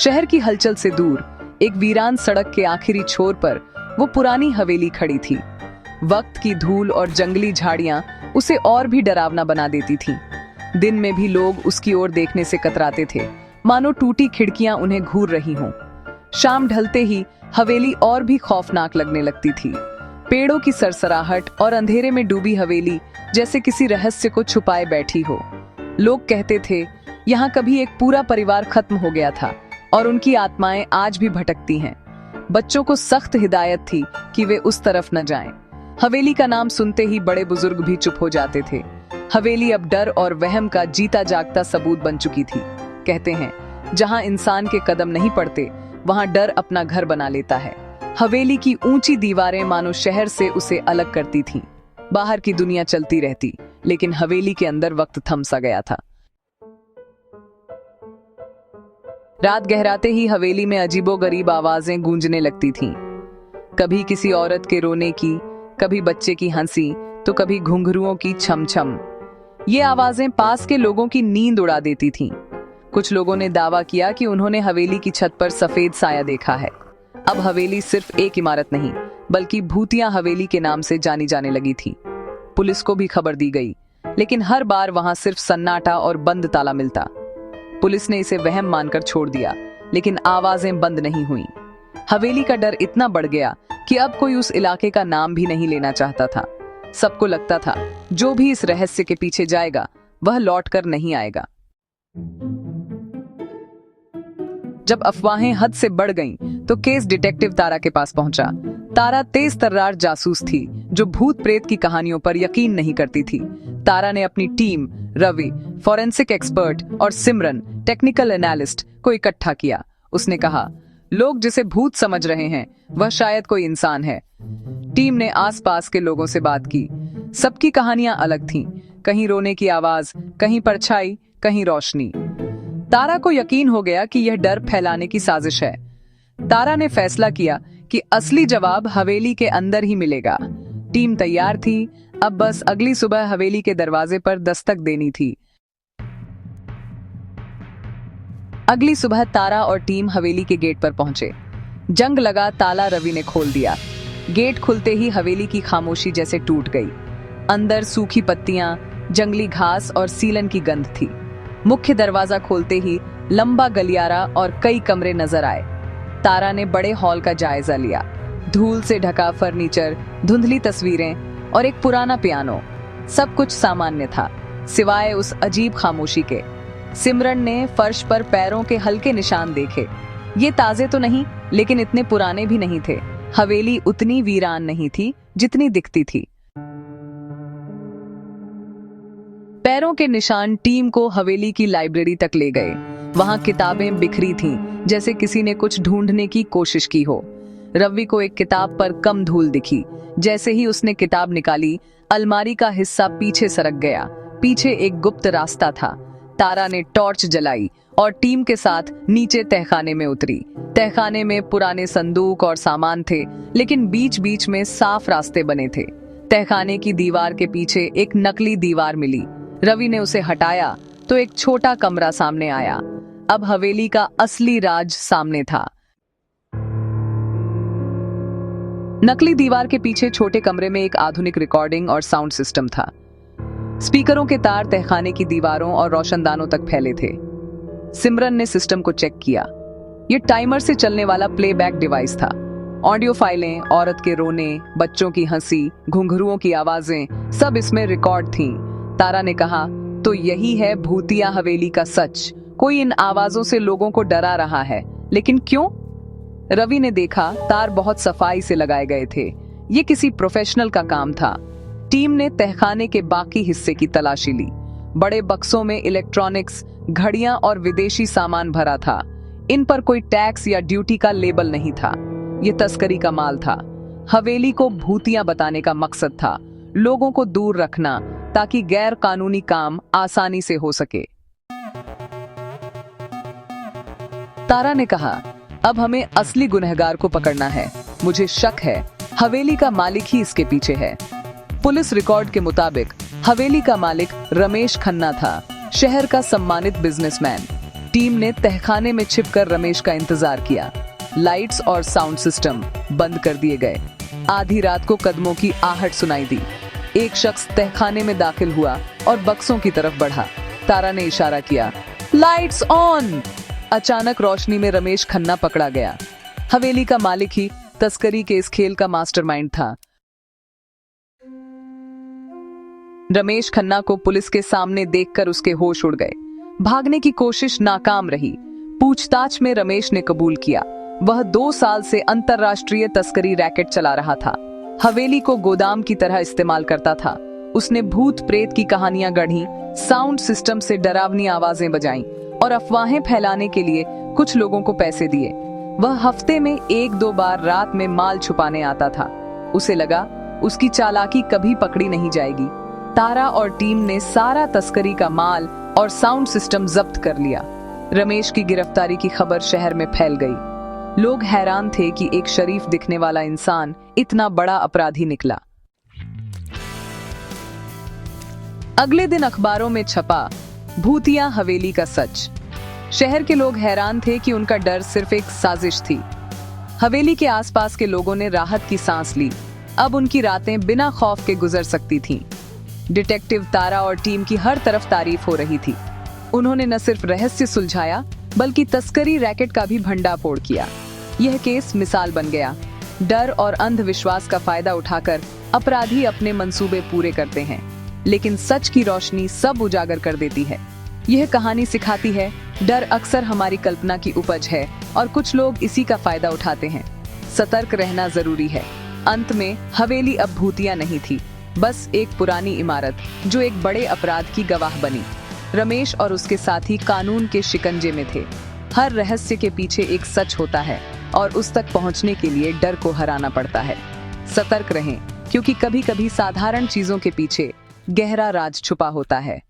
शहर की हलचल से दूर एक वीरान सड़क के आखिरी छोर पर वो पुरानी हवेली खड़ी थी। वक्त की धूल और जंगली झाड़ियां उसे और भी डरावना बना देती थीं। दिन में भी लोग उसकी ओर देखने से कतराते थे, मानो टूटी खिड़कियां उन्हें घूर रही हों। शाम ढलते ही हवेली और भी खौफनाक लगने लगती थी। पेड़ों की सरसराहट और अंधेरे में डूबी हवेली जैसे किसी रहस्य को छुपाए बैठी हो। लोग कहते थे यहाँ कभी एक पूरा परिवार खत्म हो गया था और उनकी आत्माएं आज भी भटकती हैं। बच्चों को सख्त हिदायत थी कि वे उस तरफ न जाएं। हवेली का नाम सुनते ही बड़े बुजुर्ग भी चुप हो जाते थे। हवेली अब डर और वहम का जीता जागता सबूत बन चुकी थी। कहते हैं जहां इंसान के कदम नहीं पड़ते वहां डर अपना घर बना लेता है। हवेली की ऊंची दीवारें मानो शहर से उसे अलग करती थीं। बाहर की दुनिया चलती रहती, लेकिन हवेली के अंदर वक्त थम सा गया था। रात गहराते ही हवेली में अजीबोगरीब आवाजें गूंजने लगती थीं। कभी किसी औरत के रोने की, कभी बच्चे की हंसी, तो कभी घुंघरुओं की छम-छम। ये आवाजें पास के लोगों की नींद उड़ा देती थीं। कुछ लोगों ने दावा किया कि उन्होंने हवेली की छत पर सफेद साया देखा है। अब हवेली सिर्फ एक इमारत नहीं, बल्कि भूतिया हवेली के नाम से जानी जाने लगी थी। पुलिस को भी खबर दी गई, लेकिन हर बार वहां सिर्फ सन्नाटा और बंद ताला मिलता। पुलिस ने इसे वहम मानकर छोड़ दिया, लेकिन आवाजें बंद नहीं हुई। हवेली का डर इतना बढ़ गया कि अब कोई उस इलाके का नाम भी नहीं लेना चाहता था। सबको लगता था जो भी इस रहस्य के पीछे जाएगा वह लौटकर नहीं आएगा। जब अफवाहें हद से बढ़ गईं, तो केस डिटेक्टिव तारा के पास पहुंचा। तारा तेज तर्रार जासूस थी जो भूत प्रेत की कहानियों पर यकीन नहीं करती थी। तारा ने अपनी टीम, रवि फॉरेंसिक एक्सपर्ट और सिमरन टेक्निकल एनालिस्ट को इकट्ठा किया। उसने कहा, लोग जिसे भूत समझ रहे हैं वह शायद कोई इंसान है। टीम ने आसपास के लोगों से बात की। सबकी कहानियां अलग थीं। कहीं रोने की आवाज, कहीं परछाई, कहीं रोशनी। तारा को यकीन हो गया कि यह डर फैलाने की साजिश है। तारा ने फैसला किया कि असली जवाब हवेली के अंदर ही मिलेगा। टीम तैयार थी, अब बस अगली सुबह हवेली के दरवाजे पर दस्तक देनी थी। अगली सुबह तारा और टीम हवेली के गेट पर पहुंचे। जंग लगा ताला रवि ने खोल दिया। गेट खुलते ही हवेली की खामोशी जैसे टूट गई। अंदर सूखी पत्तियां, जंगली घास और सीलन की गंध थी। मुख्य दरवाजा खोलते ही लंबा गलियारा और कई कमरे नजर आए। तारा ने बड़े हॉल का जायजा लिया। धूल से ढका फर्नीचर, धुंधली तस्वीरें और एक पुराना पियानो। सब कुछ सामान्य था, सिवाय उस अजीब खामोशी के। सिमरन ने फर्श पर पैरों के हल्के निशान देखे। ये ताजे तो नहीं, लेकिन इतने पुराने भी नहीं थे। हवेली उतनी वीरान नहीं थी जितनी दिखती थी। पैरों के निशान टीम को हवेली की लाइब्रेरी तक ले गए। वहां किताबें बिखरी थीं, जैसे किसी ने कुछ ढूंढने की कोशिश की हो। रवि को एक किताब पर कम धूल दिखी। जैसे ही उसने किताब निकाली, अलमारी का हिस्सा पीछे सरक गया। पीछे एक गुप्त रास्ता था। तारा ने टॉर्च जलाई और टीम के साथ नीचे तहखाने में उतरी। तहखाने में पुराने संदूक और सामान थे, लेकिन बीच बीच में साफ रास्ते बने थे। तहखाने की दीवार के पीछे एक नकली दीवार मिली। रवि ने उसे हटाया तो एक छोटा कमरा सामने आया। अब हवेली का असली राज सामने था। नकली दीवार के पीछे छोटे कमरे में एक आधुनिक रिकॉर्डिंग और साउंड सिस्टम था। स्पीकरों के तार तहखाने की दीवारों और रोशनदानों तक फैले थे। सिमरन ने सिस्टम को चेक किया। यह टाइमर से चलने वाला प्लेबैक डिवाइस था। ऑडियो फाइलें, औरत के रोने, बच्चों की हंसी, घुंघरुओं की आवाजें, सब इसमें रिकॉर्ड थीं। तारा ने कहा, तो यही है भूतिया हवेली का सच। कोई इन आवाजों से लोगों को डरा रहा है, लेकिन क्यों? रवि ने देखा, तार बहुत सफाई से लगाए गए थे। ये किसी प्रोफेशनल का काम था। टीम ने तहखाने के बाकी हिस्से की तलाशी ली। बड़े बक्सों में इलेक्ट्रॉनिक्स, घड़ियां और विदेशी सामान भरा था। इन पर कोई टैक्स या ड्यूटी का लेबल नहीं था। ये तस्करी का माल था। हवेली को भूतिया बताने का मकसद था, लोगों को दूर रखना, ताकि गैर कानूनी काम आसानी से हो सके। तारा ने कहा, अब हमें असली गुनहगार को पकड़ना है। मुझे शक है हवेली का मालिक ही इसके पीछे है। पुलिस रिकॉर्ड के मुताबिक हवेली का मालिक रमेश खन्ना था, शहर का सम्मानित बिजनेसमैन। टीम ने तहखाने में छिपकर रमेश का इंतजार किया। लाइट्स और साउंड सिस्टम बंद कर दिए गए। आधी रात को कदमों की आहट सुनाई दी। एक शख्स तहखाने में दाखिल हुआ और बक्सों की तरफ बढ़ा। तारा ने इशारा किया, लाइट्स ऑन। अचानक रोशनी में रमेश खन्ना पकड़ा गया। हवेली का मालिक ही तस्करी के इस खेल का मास्टरमाइंड था। रमेश खन्ना को पुलिस के सामने देखकर उसके होश उड़ गए। भागने की कोशिश नाकाम रही। पूछताछ में रमेश ने कबूल किया, वह 2 साल से अंतरराष्ट्रीय तस्करी रैकेट चला रहा था। हवेली को गोदाम की तरह इस्तेमाल करता था। उसने भूत प्रेत की कहानियां गढ़ी, साउंड सिस्टम से डरावनी आवाजें बजाईं और अफवाहें फैलाने के लिए कुछ लोगों को पैसे दिए। वह हफ्ते में 1-2 बार रात में माल छुपाने आता था। उसे लगा उसकी चालाकी कभी पकड़ी नहीं जाएगी। तारा और टीम ने सारा तस्करी का माल और साउंड सिस्टम जब्त कर लिया। रमेश की गिरफ्तारी की खबर शहर में फैल गई। लोग हैरान थे कि एक शरीफ दिखने वाला इंसान इतना बड़ा अपराधी निकला। अगले दिन अखबारों में छपा, भूतिया हवेली का सच। शहर के लोग हैरान थे कि उनका डर सिर्फ एक साजिश थी। हवेली के आसपास के लोगों ने राहत की सांस ली। अब उनकी रातें बिना खौफ के गुजर सकती थीं। डिटेक्टिव तारा और टीम की हर तरफ तारीफ हो रही थी। उन्होंने न सिर्फ रहस्य सुलझाया बल्कि तस्करी रैकेट का भी भंडाफोड़ किया। यह केस मिसाल बन गया। डर और अंधविश्वास का फायदा उठाकर अपराधी अपने मंसूबे पूरे करते हैं, लेकिन सच की रोशनी सब उजागर कर देती है। यह कहानी सिखाती है, डर अक्सर हमारी कल्पना की उपज है और कुछ लोग इसी का फायदा उठाते हैं। सतर्क रहना जरूरी है। अंत में हवेली अब भूतिया नहीं थी, बस एक पुरानी इमारत जो एक बड़े अपराध की गवाह बनी। रमेश और उसके साथी कानून के शिकंजे में थे। हर रहस्य के पीछे एक सच होता है और उस तक पहुंचने के लिए डर को हराना पड़ता है। सतर्क रहें, क्योंकि कभी-कभी साधारण चीजों के पीछे गहरा राज छुपा होता है।